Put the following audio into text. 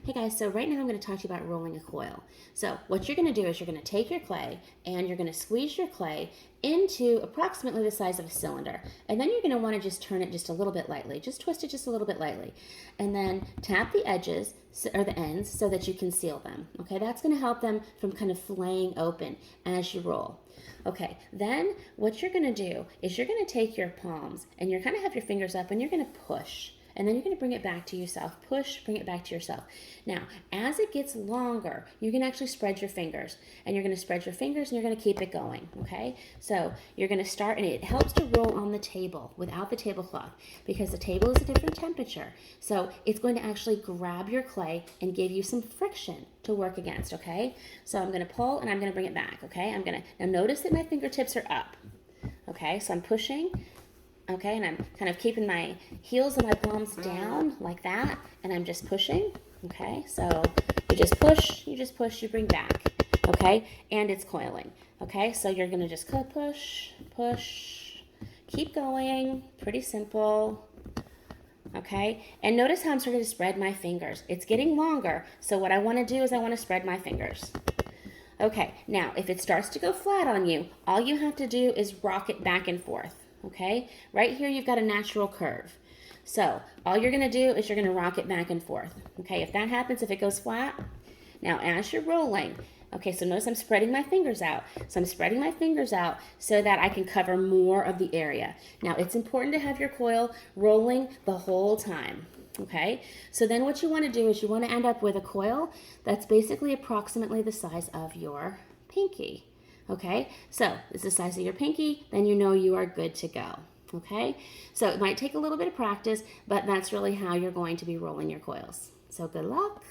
Hey guys, so right now I'm going to talk to you about rolling a coil. So what you're going to do is you're going to take your clay and you're going to squeeze your clay into approximately the size of a cylinder. And then you're going to want to just turn it just a little bit lightly. Just twist it just a little bit lightly. And then tap the edges or the ends so that you can seal them. Okay, that's going to help them from kind of flaying open as you roll. Okay, then what you're going to do is you're going to take your palms and you're kind of have your fingers up and you're going to push. And then you're going to bring it back to yourself. Push, bring it back to yourself. Now, as it gets longer, you can actually spread your fingers. And you're going to spread your fingers and you're going to keep it going, okay? So you're going to start, and it helps to roll on the table without the tablecloth because the table is a different temperature. So it's going to actually grab your clay and give you some friction to work against, okay? So I'm going to pull and I'm going to bring it back, okay? Now notice that my fingertips are up, okay? So I'm pushing. Okay, and I'm kind of keeping my heels and my palms down like that, and I'm just pushing. Okay, so you just push, you bring back. Okay, and it's coiling. Okay, so you're gonna just push, push, keep going. Pretty simple. Okay, and notice how I'm starting to spread my fingers. It's getting longer, so what I want to do is I want to spread my fingers. Okay, now if it starts to go flat on you, all you have to do is rock it back and forth. Okay, right here you've got a natural curve. So all you're going to do is you're going to rock it back and forth. Okay, if that happens, if it goes flat, now as you're rolling, okay, so notice I'm spreading my fingers out. So I'm spreading my fingers out so that I can cover more of the area. Now it's important to have your coil rolling the whole time. Okay, so then what you want to do is you want to end up with a coil that's basically approximately the size of your pinky. Okay, so it's the size of your pinky, then you know you are good to go. Okay, so it might take a little bit of practice, but that's really how you're going to be rolling your coils. So good luck.